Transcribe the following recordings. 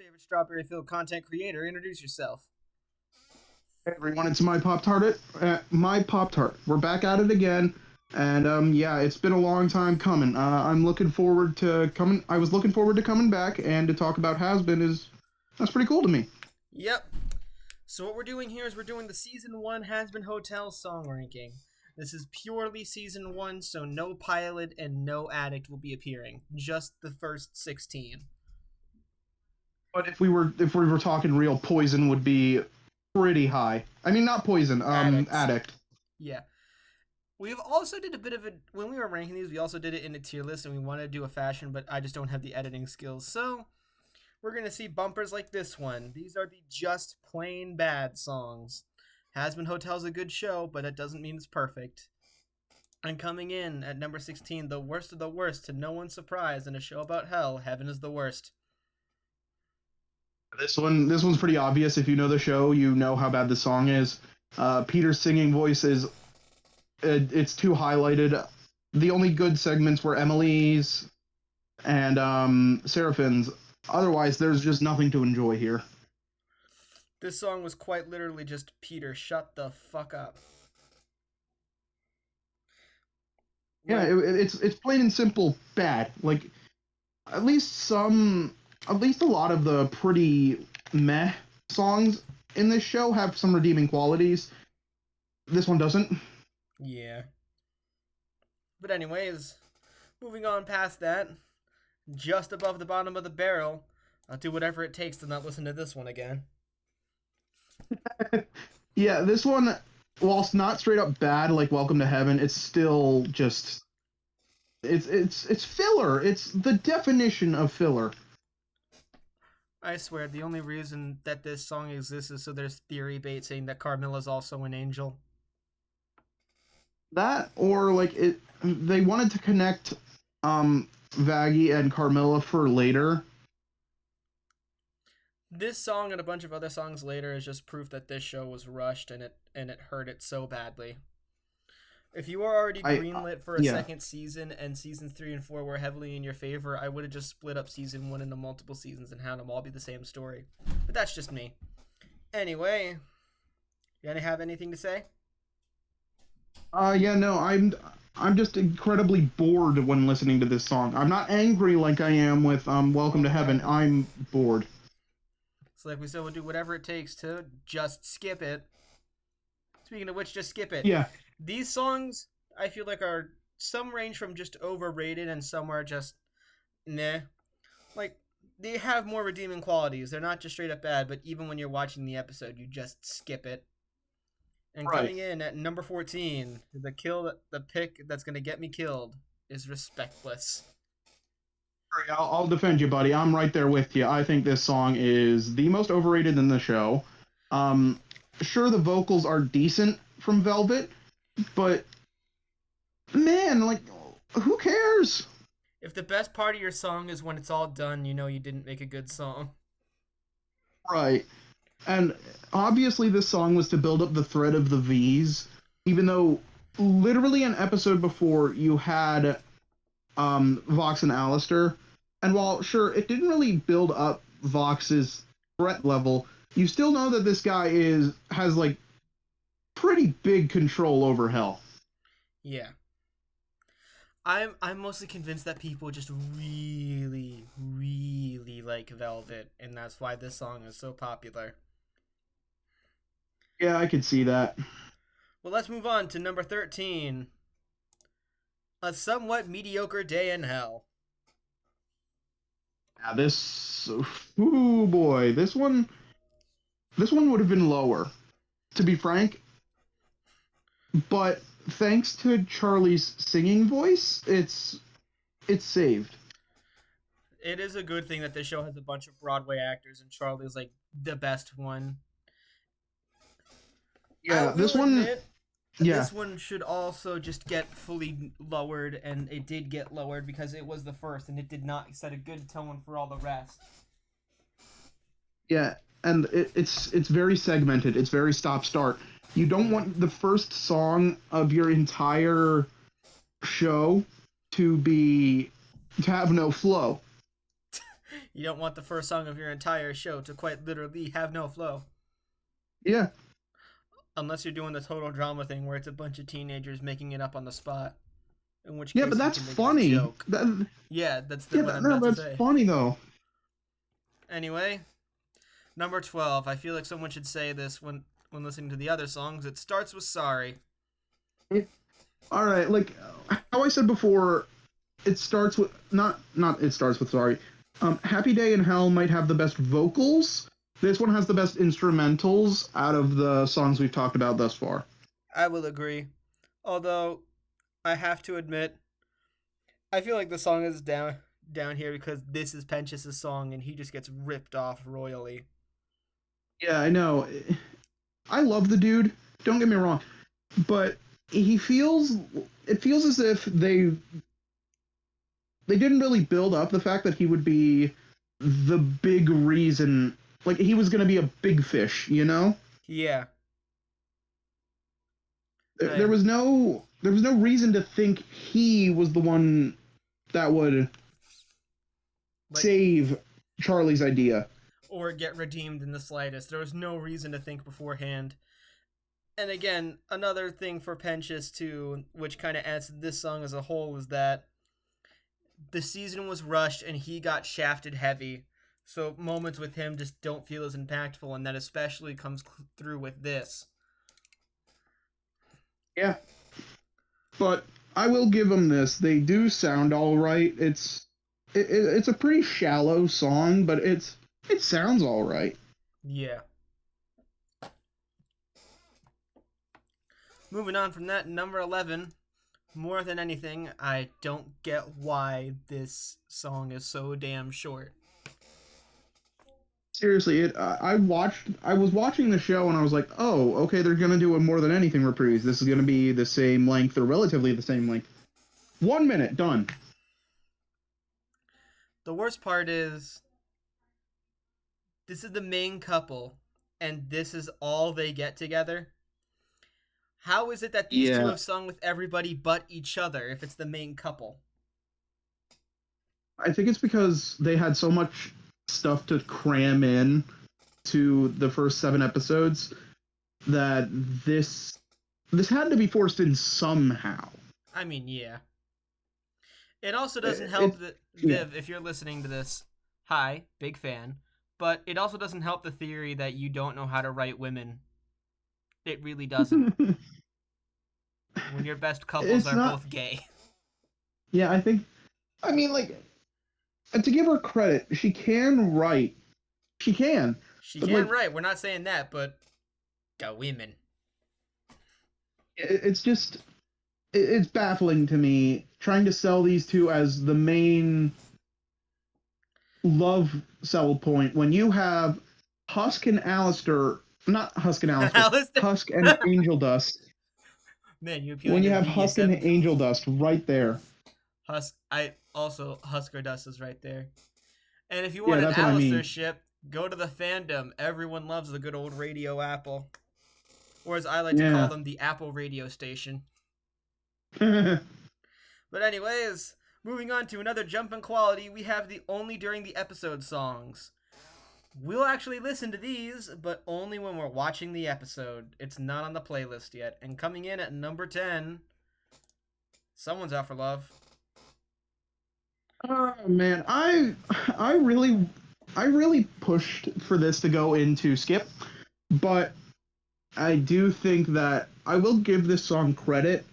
favorite strawberry-filled content creator. Introduce yourself. Hey everyone, it's my Pop Tart. My Pop Tart. We're back at it again, and yeah, it's been a long time coming. I'm looking forward to coming. I was looking forward to coming back and to talk about Hazbin is that's pretty cool to me. Yep. So what we're doing here is we're doing the Season 1 Hazbin Hotel song ranking. This is purely Season 1, so no pilot and no addict will be appearing. Just the first 16. But if we were talking real, Poison would be pretty high. I mean, not Poison. Addicts. Addict. Yeah. We've also did a bit of it when we were ranking these. We also did it in a tier list, and we wanted to do a fashion, but I just don't have the editing skills. So we're gonna see bumpers like this one. These are the just plain bad songs. Hazbin Hotel's a good show, but that doesn't mean it's perfect. And coming in at number 16, the worst of the worst, to no one's surprise, in a show about hell, Heaven is the worst. This one's pretty obvious. If you know the show, you know how bad the song is. Peter's singing voice is it's too highlighted. The only good segments were Emily's and Seraphine's. Otherwise, there's just nothing to enjoy here. This song was quite literally just Peter, shut the fuck up. Yeah, it's plain and simple bad. Like at least a lot of the pretty meh songs in this show have some redeeming qualities. This one doesn't. Yeah. But anyways, moving on past that, just above the bottom of the barrel, I'll do whatever it takes to not listen to this one again. Yeah, this one, whilst not straight up bad like Welcome to Heaven, it's still just it's filler. It's the definition of filler. I swear, the only reason that this song exists is so there's theory bait saying that Carmilla's also an angel. That or like they wanted to connect Vaggie and Carmilla for later. This song and a bunch of other songs later is just proof that this show was rushed and it hurt it so badly. If you were already greenlit for a second season and seasons 3 and 4 were heavily in your favor, I would have just split up season 1 into multiple seasons and had them all be the same story. But that's just me. Anyway, you gonna have anything to say? Yeah, no, I'm just incredibly bored when listening to this song. I'm not angry like I am with Welcome to Heaven. I'm bored. So like we said, we'll do whatever it takes to just skip it. Speaking of which, just skip it. Yeah. These songs, I feel like, are some range from just overrated and some are just meh. Like, they have more redeeming qualities. They're not just straight up bad, but even when you're watching the episode, you just skip it. And coming in at number 14, the pick that's going to get me killed is Respectless. I'll defend you, buddy. I'm right there with you. I think this song is the most overrated in the show. Sure, the vocals are decent from Velvet, but man, like, who cares? If the best part of your song is when it's all done, you know you didn't make a good song. Right. And obviously this song was to build up the threat of the V's, even though literally an episode before you had Vox and Alistair. And while, sure, it didn't really build up Vox's threat level, you still know that this guy has like pretty big control over Hell. Yeah. I'm mostly convinced that people just really, really like Velvet, and that's why this song is so popular. Yeah, I could see that. Well, let's move on to number 13. A Somewhat Mediocre Day in Hell. Yeah, oh boy, this one would have been lower, to be frank. But thanks to Charlie's singing voice, it's saved. It is a good thing that this show has a bunch of Broadway actors, and Charlie's like the best one. Yeah, this one. This one should also just get fully lowered, and it did get lowered because it was the first, and it did not set a good tone for all the rest. Yeah, and it's very segmented. It's very stop-start. You don't want the first song of your entire show to have no flow. You don't want the first song of your entire show to quite literally have no flow. Yeah. Unless you're doing the total drama thing where it's a bunch of teenagers making it up on the spot. In which Yeah, but case you that's can make it a funny. joke. Yeah, that's Yeah, what I'm no, about to that's say. funny though. Anyway, number 12. I feel like someone should say this when listening to the other songs. It starts with sorry. All right, like how I said before, it starts with not it starts with sorry. Happy Day in Hell might have the best vocals. This one has the best instrumentals out of the songs we've talked about thus far. I will agree. Although, I have to admit, I feel like the song is down here because this is Pentious' song and he just gets ripped off royally. Yeah, I know. I love the dude. Don't get me wrong, but he feels it feels as if they didn't really build up the fact that he would be the big reason, like he was going to be a big fish, you know? Yeah. There was no reason to think he was the one that would like save Charlie's idea. or get redeemed in the slightest. There was no reason to think beforehand. And again, another thing for Pentious too, which kind of adds to this song as a whole, is that the season was rushed and he got shafted heavy. So moments with him just don't feel as impactful, and that especially comes through with this. Yeah. But I will give them this. They do sound all right. It's a pretty shallow song, but it sounds all right. Yeah. Moving on from that, number 11. More than anything, I don't get why this song is so damn short. Seriously, I was watching the show and I was like, oh, okay, they're gonna do a More Than Anything reprise. This is gonna be the same length or relatively the same length. 1 minute, done. The worst part is, this is the main couple, and this is all they get together. How is it that these two have sung with everybody but each other if it's the main couple? I think it's because they had so much stuff to cram in to the first 7 episodes that this had to be forced in somehow. I mean, yeah. It also doesn't help that, Viv, if you're listening to this, hi, big fan, but it also doesn't help the theory that you don't know how to write women. It really doesn't. When your best couples are both gay. Yeah, I mean, like, to give her credit, she can write. She can. She can write. We're not saying that, but the women. It's just, it's baffling to me trying to sell these two as the main love sell point when you have Husk and Alistair, not Husk and Alistair, Husk and Angel Dust. Man, when you have Husk and Angel Dust right there. Husker Dust is right there. And if you want an Alistair ship, go to the fandom. Everyone loves the good old Radio Apple. Or as I like to call them, the Apple radio station. But anyways, moving on to another jump in quality, we have the Only During the Episode songs. We'll actually listen to these, but only when we're watching the episode. It's not on the playlist yet. And coming in at number 10, Someone's Out for Love. Oh man, I really pushed for this to go into Skip, but I do think that I will give this song credit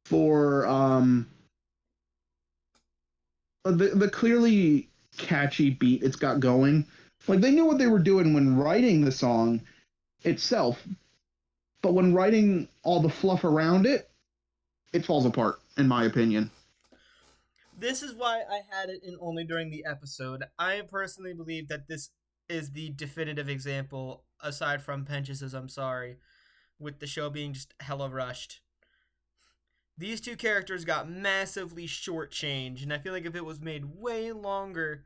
for the clearly catchy beat it's got going. Like, they knew what they were doing when writing the song itself, but when writing all the fluff around it, it falls apart, in my opinion. This is why I had it in Only During the Episode. I personally believe that this is the definitive example, aside from Pentious' I'm Sorry, with the show being just hella rushed. These two characters got massively shortchanged, and I feel like if it was made way longer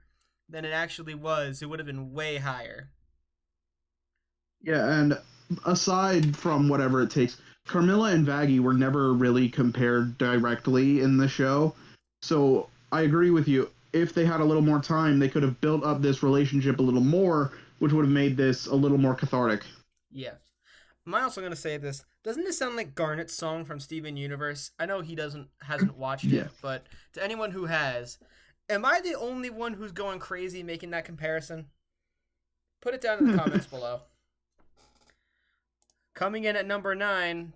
than it actually was, it would have been way higher. Yeah, and aside from whatever it takes, Carmilla and Vaggie were never really compared directly in the show. So I agree with you. if they had a little more time, they could have built up this relationship a little more, which would have made this a little more cathartic. Yeah. Am I also gonna say this? Doesn't this sound like Garnet's song from Steven Universe? I know he hasn't watched Yeah. it, but to anyone who has, am I the only one who's going crazy making that comparison? Put it down in the comments below. Coming in at number 9,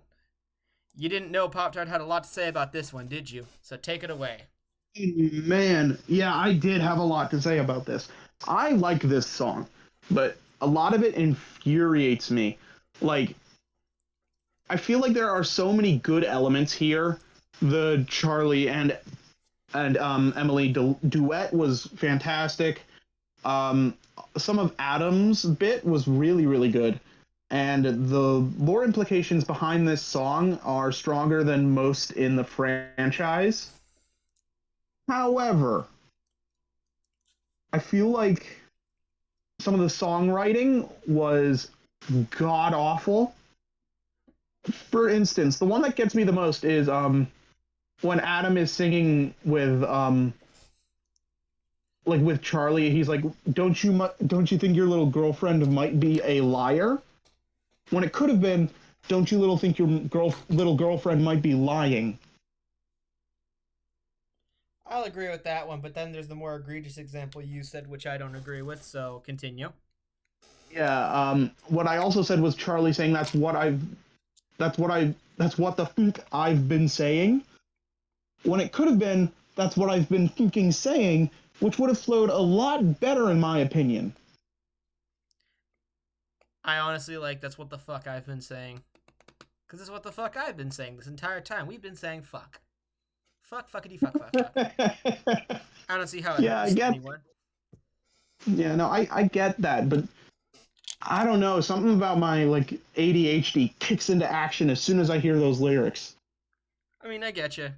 you didn't know Pop Tart had a lot to say about this one, did you? So take it away. Man, yeah, I did have a lot to say about this. I like this song, but a lot of it infuriates me. Like, I feel like there are so many good elements here. The Charlie and Emily duet was fantastic. Some of Adam's bit was really, really good. And the lore implications behind this song are stronger than most in the franchise. However, I feel like some of the songwriting was god awful. For instance, the one that gets me the most is when Adam is singing with like with Charlie. He's like, don't you think your little girlfriend might be a liar?" When it could have been, "Don't you little think your little girlfriend might be lying?" I'll agree with that one, but then there's the more egregious example you said, which I don't agree with, so continue. Yeah, what I also said was Charlie saying that's what the fuck I've been saying. When it could have been, "That's what I've been fucking saying," which would have flowed a lot better in my opinion. I honestly like that's what the fuck I've been saying. Because it's what the fuck I've been saying this entire time. We've been saying fuck. Fuck, fuckity, fuck, fuck, fuck. I don't see how it Yeah, hurts anyone. Yeah, no, I get that, but I don't know. Something about my like ADHD kicks into action as soon as I hear those lyrics. I mean, I get you.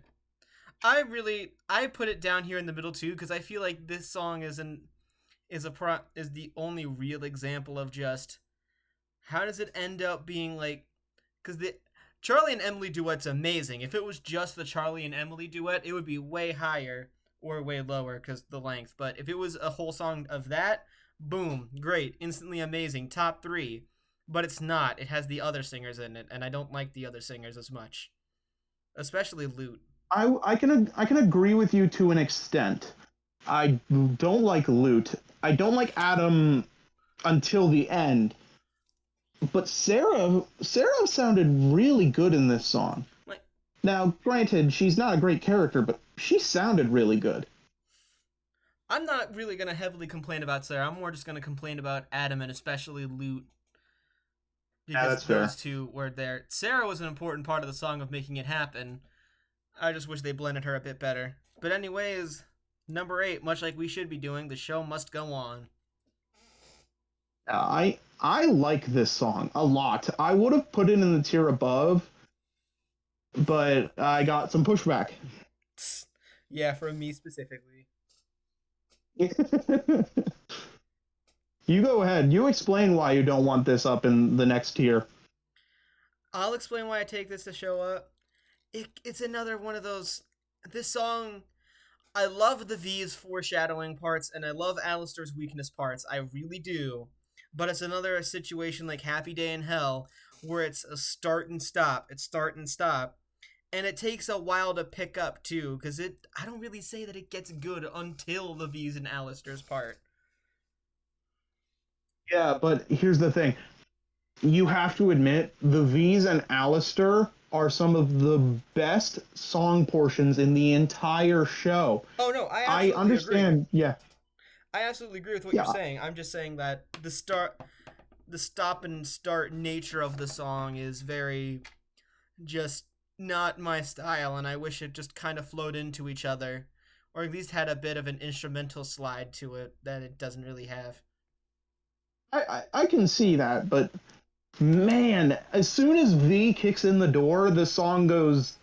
I put it down here in the middle too because I feel like this song is the only real example of just how does it end up being like, because the Charlie and Emily duet's amazing. If it was just the Charlie and Emily duet, it would be way higher or way lower because the length. But if it was a whole song of that, boom, great, instantly amazing, top 3. But it's not. It has the other singers in it, and I don't like the other singers as much, especially Lute. I can agree with you to an extent. I don't like Lute. I don't like Adam until the end. But Sarah sounded really good in this song. Like, now, granted, she's not a great character, but she sounded really good. I'm not really gonna heavily complain about Sarah. I'm more just gonna complain about Adam and especially Lute because that's those fair. two were there. Sarah was an important part of the song of making it happen. I just wish they blended her a bit better. But anyways, number 8, much like we should be doing, the show must go on. I like this song a lot. I would have put it in the tier above, but I got some pushback. Yeah, from me specifically. You go ahead. You explain why you don't want this up in the next tier. I'll explain why I take this to show up. It's another one of those. This song, I love the V's foreshadowing parts, and I love Alistair's weakness parts. I really do. But it's another situation like Happy Day in Hell, where it's a start and stop. It's start and stop. And it takes a while to pick up, too, because I don't really say that it gets good until the V's and Alistair's part. Yeah, but here's the thing. You have to admit, the V's and Alistair are some of the best song portions in the entire show. Oh, no, I understand. Agree. Yeah. I absolutely agree with what you're saying. I'm just saying that the stop and start nature of the song is very just not my style, and I wish it just kind of flowed into each other, or at least had a bit of an instrumental slide to it that it doesn't really have. I can see that, but man, as soon as V kicks in the door, the song goes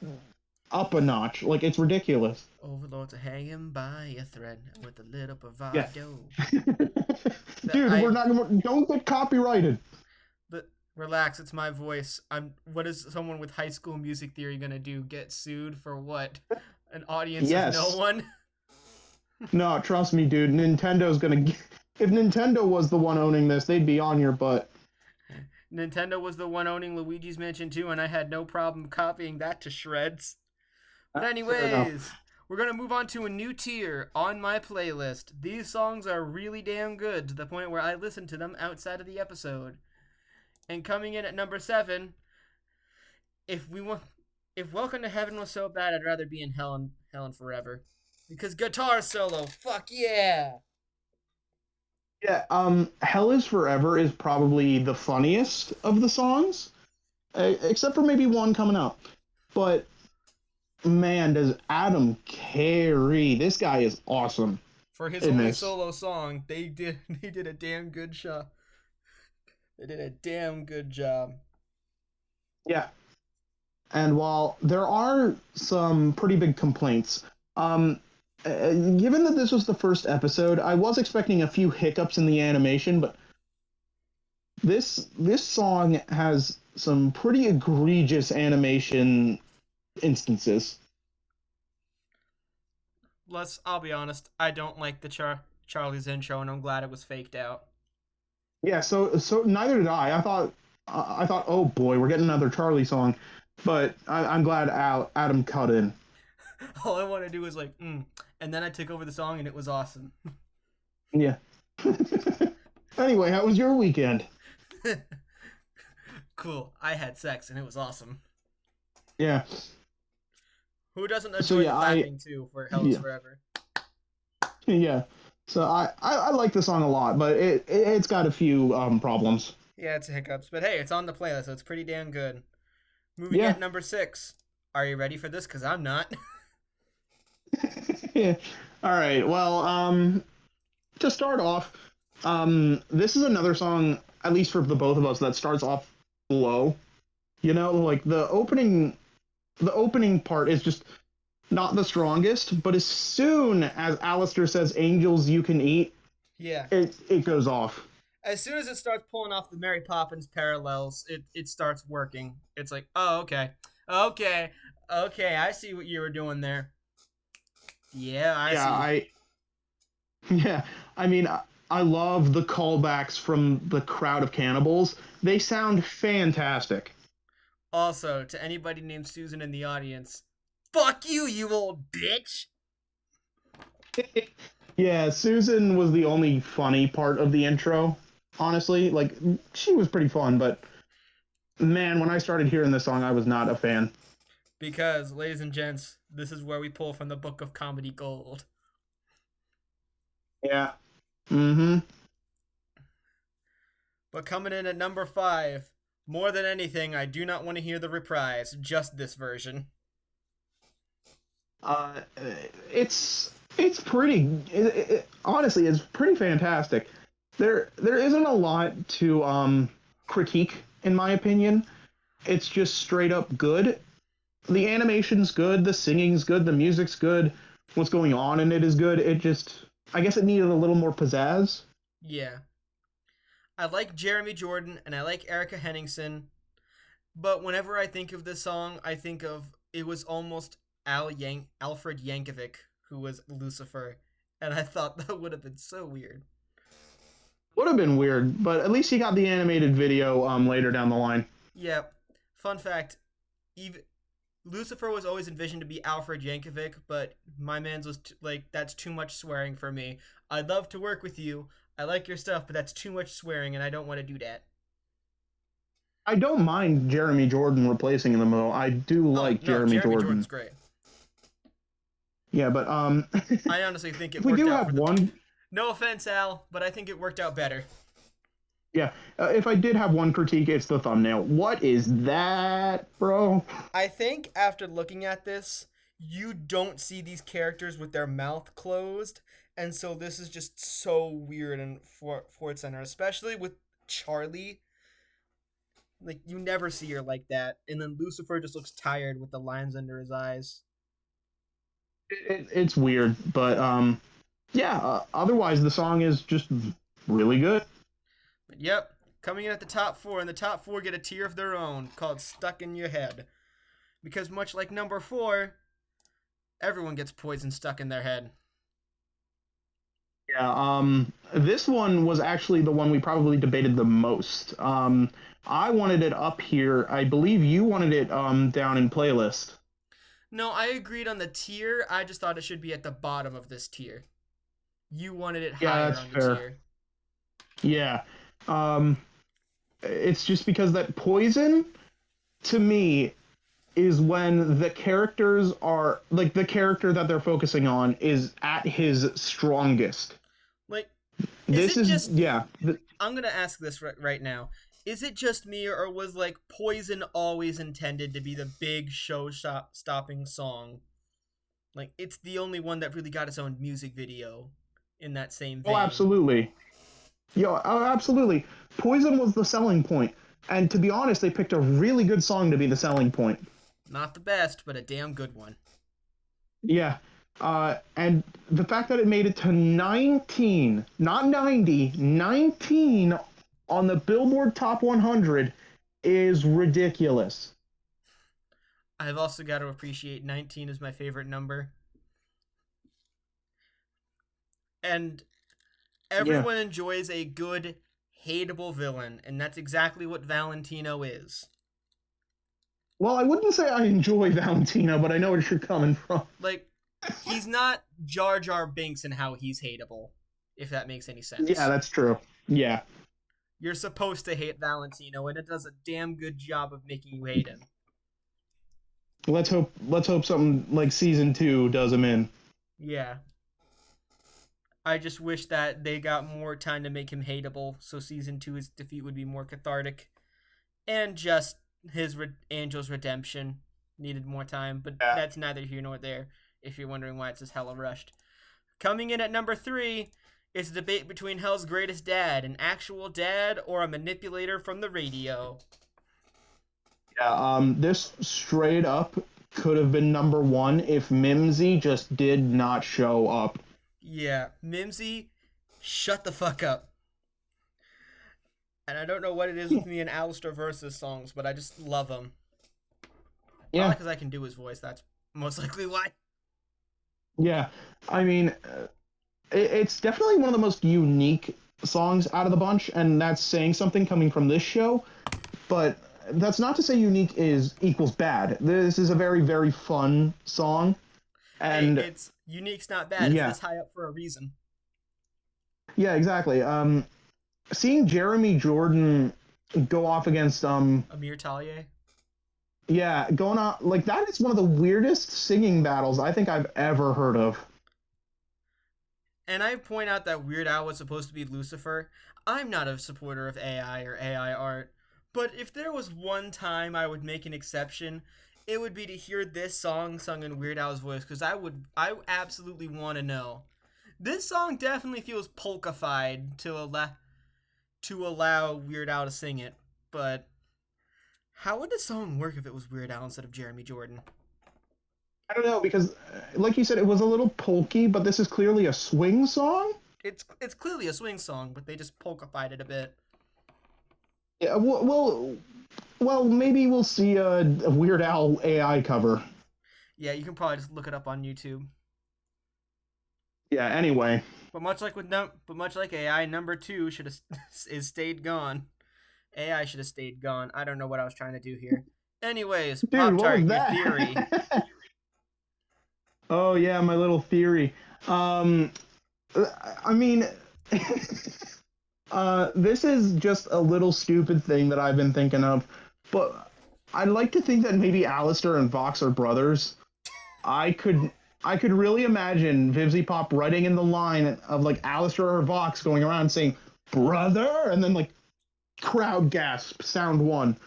up a notch. Like, it's ridiculous. Overlords are hanging by a thread with a little bravado. Yeah. Dude, don't get copyrighted. But relax, it's my voice. What is someone with high school music theory gonna do? Get sued for what? An audience of no one? No, trust me, dude. Nintendo's gonna. If Nintendo was the one owning this, they'd be on your butt. Nintendo was the one owning Luigi's Mansion 2, and I had no problem copying that to shreds. But Fair enough. anyways, we're gonna move on to a new tier on my playlist. These songs are really damn good to the point where I listen to them outside of the episode. And coming in at number 7, if we want, if Welcome to Heaven was so bad, I'd rather be in Hell and Forever, because guitar solo, fuck yeah. Yeah. Hell is Forever is probably the funniest of the songs, except for maybe one coming up. But man, does Adam carry? This guy is awesome For his in only this. solo song, they did a damn good job. They did a damn good job. Yeah. And while there are some pretty big complaints, given that this was the first episode, I was expecting a few hiccups in the animation, but this song has some pretty egregious animation instances. I'll be honest, I don't like the Charlie's intro, and I'm glad it was faked out. Yeah, so neither did I. I thought, oh boy, we're getting another Charlie song, but I'm glad Adam cut in. All I want to do is like, and then I took over the song, and it was awesome. Yeah. Anyway, how was your weekend? Cool. I had sex, and it was awesome. Yeah. Who doesn't enjoy So the yeah, clapping too for Hell is yeah, Forever? yeah. So I like the song a lot, but it's got a few problems. Yeah, it's hiccups, but hey, it's on the playlist, so it's pretty damn good. Moving Yeah. at number 6. Are you ready for this? Because I'm not. Yeah. All right. Well, to start off, this is another song, at least for the both of us, that starts off low. You know, like the opening part is just not the strongest, but as soon as Alistair says "Angels you can eat," Yeah. it goes off. As soon as it starts pulling off the Mary Poppins parallels, it starts working. It's like, oh, okay. Okay. Okay, I see what you were doing there. Yeah, I Yeah, see. yeah. I mean, I love the callbacks from the crowd of cannibals. They sound fantastic. Also, to anybody named Susan in the audience, fuck you, you old bitch! Yeah, Susan was the only funny part of the intro. Honestly, like she was pretty fun, but man, when I started hearing this song, I was not a fan. Because, ladies and gents, this is where we pull from the Book of Comedy Gold. Yeah. Mm-hmm. But coming in at number 5, more than anything, I do not want to hear the reprise, just this version. Uh, it's pretty. Honestly, it's pretty fantastic. There isn't a lot to critique in my opinion. It's just straight up good. The animation's good, the singing's good, the music's good. What's going on in it is good. It just, I guess, it needed a little more pizzazz. Yeah. I like Jeremy Jordan and I like Erica Henningsen, but whenever I think of this song, I think of it was almost Alfred Yankovic who was Lucifer, and I thought that would have been so weird. Would have been weird, but at least he got the animated video later down the line. Yeah. Fun fact: even Lucifer was always envisioned to be Alfred Yankovic, but my man's was like, that's too much swearing for me. I'd love to work with you. I like your stuff, but that's too much swearing, and I don't want to do that. I don't mind Jeremy Jordan replacing him though. I do Oh like no, Jeremy Jeremy Jordan. Jordan's great. Yeah, but I honestly think it if we worked do out have for the. one, No offense, Al, but I think it worked out better. yeah, if I did have one critique, it's the thumbnail. What is that, bro? I think after looking at this, you don't see these characters with their mouth closed, and so this is just so weird and for its center, especially with Charlie. Like you never see her like that, and then Lucifer just looks tired with the lines under his eyes. It's weird, but yeah. Otherwise, the song is just really good. But yep, coming in at the top 4, and the top 4 get a tier of their own called "Stuck in Your Head," because much like number 4, everyone gets poison stuck in their head. Yeah, this one was actually the one we probably debated the most. I wanted it up here. I believe you wanted it down in playlist. No, I agreed on the tier. I just thought it should be at the bottom of this tier. You wanted it Yeah, higher that's on the fair. tier. Yeah. Um, it's just because that poison to me is when the characters are like the character that they're focusing on is at his strongest. Like, is This it is just yeah. I'm gonna ask this right now. Is it just me, or was like Poison always intended to be the big stopping song? Like it's the only one that really got its own music video in that same Oh, vein. absolutely. Yeah, oh, absolutely. Poison was the selling point, and to be honest, they picked a really good song to be the selling point. Not the best, but a damn good one. Yeah. And the fact that it made it to 19, not 90, 19 on the Billboard Top 100 is ridiculous. I've also got to appreciate 19 is my favorite number. And Yeah. everyone enjoys a good, hateable villain, and that's exactly what Valentino is. Well, I wouldn't say I enjoy Valentino, but I know where you're coming from. Like, he's not Jar Jar Binks in how he's hateable, if that makes any Yeah, sense. that's true. Yeah. You're supposed to hate Valentino, and it does a damn good job of making you hate him. Let's hope something like season 2 does him in. Yeah. I just wish that they got more time to make him hateable, so season 2 his defeat would be more cathartic. And just his Angel's redemption needed more time, but Yeah. that's neither here nor there, if you're wondering why it's just hella rushed. Coming in at number 3 is a debate between Hell's greatest dad, an actual dad or a manipulator from the radio. Yeah, this straight up could have been number 1 if Mimsy just did not show up. Yeah, Mimsy, shut the fuck up. And I don't know what it is with me and Alistair versus songs, but I just love him. Probably Yeah, because I can do his voice. That's most likely why. yeah. I mean, it's definitely one of the most unique songs out of the bunch, and that's saying something coming from this show. But that's not to say unique is equals bad. This is a very, very fun song, Hey, and it's unique's not bad. It's yeah, this high up for a reason. yeah, exactly. Seeing Jeremy Jordan go off against Amir Talia. yeah, going on like that is one of the weirdest singing battles I think I've ever heard of. And I point out that Weird Al was supposed to be Lucifer. I'm not a supporter of AI or AI art, but if there was one time I would make an exception, it would be to hear this song sung in Weird Al's voice, because I absolutely want to know. This song definitely feels polka-fied to allow Weird Al to sing it, but how would the song work if it was Weird Al instead of Jeremy Jordan? I don't know because, like you said, it was a little pokey, but this is clearly a swing song. It's clearly a swing song, but they just polka-fied it a bit. Yeah, well, maybe we'll see a Weird Al AI cover. Yeah, you can probably just look it up on YouTube. Yeah. Anyway, But much like AI, number 2 should have is stayed gone. AI should have stayed gone. I don't know what I was trying to do here. Anyways, dude, Pop what was Tart, your theory. that? Oh yeah, my little theory. Um, I mean, this is just a little stupid thing that I've been thinking of, but I'd like to think that maybe Alistair and Vox are brothers. I could I could really imagine Vivzy Pop writing in the line of like Alistair or Vox going around saying "brother" and then like crowd gasp, sound one.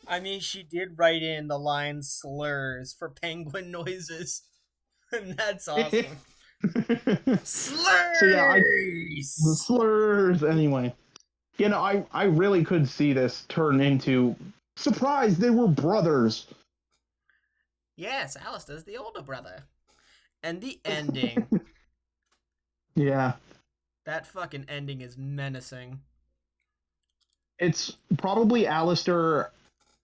I mean, she did write in the line slurs for penguin noises. And that's awesome. So yeah, I Slurs! slurs anyway. You know, I really could see this turn into surprise. They were brothers. Yes, Alistair's the older brother. And the ending. Yeah, That fucking ending is menacing. it's probably Alistair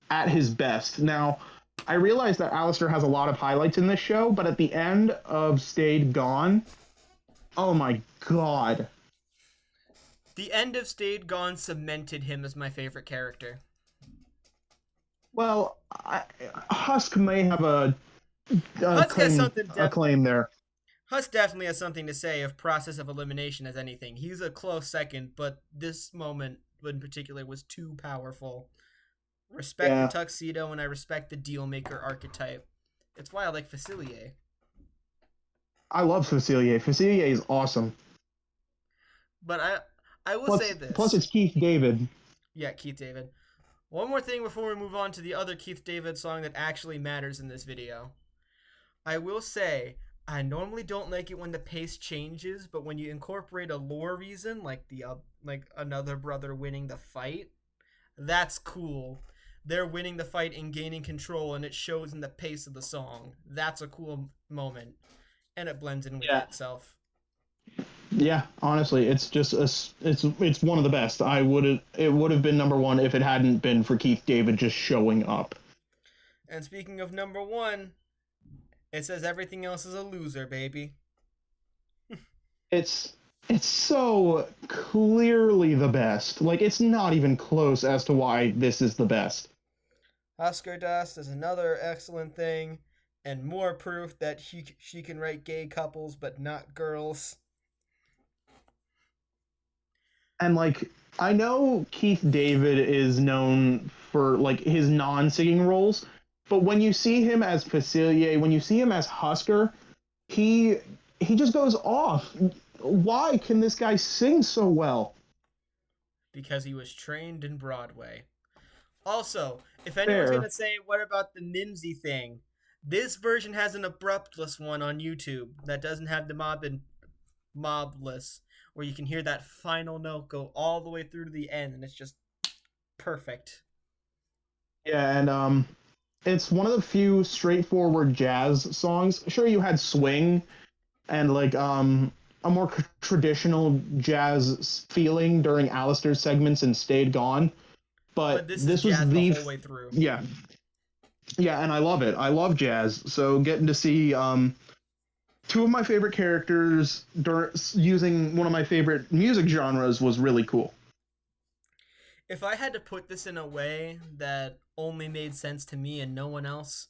at his best. Now, I realize that Alistair has a lot of highlights in this show, but at the end of Stayed Gone, Oh my god. The end of Stayed Gone cemented him as my favorite character. Well, Husk may have Husk has something a claim there. Husk definitely has something to say of process of elimination as anything. He's a close second, but this moment in particular was too powerful. Respect the Yeah, tuxedo, and I respect the dealmaker archetype. It's why I like Facilier. I love Facilier. Facilier is awesome. But I will say Plus, this. it's Keith David. Yeah, Keith David. One more thing before we move on to the other Keith David song that actually matters in this video. I will say, I normally don't like it when the pace changes, but when you incorporate a lore reason, like like another brother winning the fight, that's cool. They're winning the fight and gaining control, and it shows in the pace of the song. That's a cool moment, and it blends in with Yeah. itself. Yeah, honestly, it's just it's one of the best. It would have been number one if it hadn't been for Keith David just showing up. And speaking of number one, it says everything else is a loser, baby. It's it's so clearly the best. Like it's not even close as to why this is the best. Oscar Dust is another excellent thing, and more proof that she can write gay couples but not girls. And like I know Keith David is known for like his non-singing roles, but when you see him as Facilier, when you see him as Husker, he he just goes off. Why can this guy sing so well? Because he was trained in Broadway. Also, if anyone's Fair. gonna say what about the Mimsy thing, this version has an abruptless one on YouTube that doesn't have the mobless, where you can hear that final note go all the way through to the end, and it's just perfect. Yeah, and it's one of the few straightforward jazz songs. Sure, you had swing and like a more traditional jazz feeling during Alistair's segments and Stayed Gone, But but this is this was jazz the the whole way through. yeah, yeah, and I love it. I love jazz. So getting to see two of my favorite characters using one of my favorite music genres was really cool. If I had to put this in a way that only made sense to me and no one else,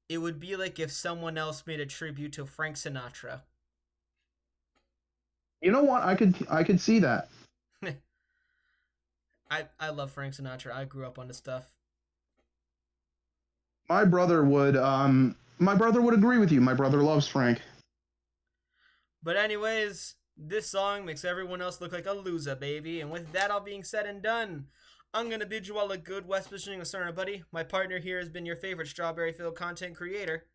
it would be like if someone else made a tribute to Frank Sinatra. You know what? I could see that. I love Frank Sinatra. I grew up on his stuff. My brother would agree with you. My brother loves Frank. But anyways, this song makes everyone else look like a loser, baby. And with that all being said and done, I'm gonna bid you all a good West Visiting Asana, buddy. My partner here has been your favorite strawberry-filled content creator.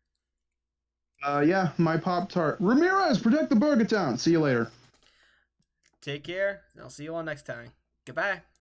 Yeah, my Pop Tart. Ramirez, protect the Burger Town. See you later. Take care, and I'll see you all next time. Goodbye.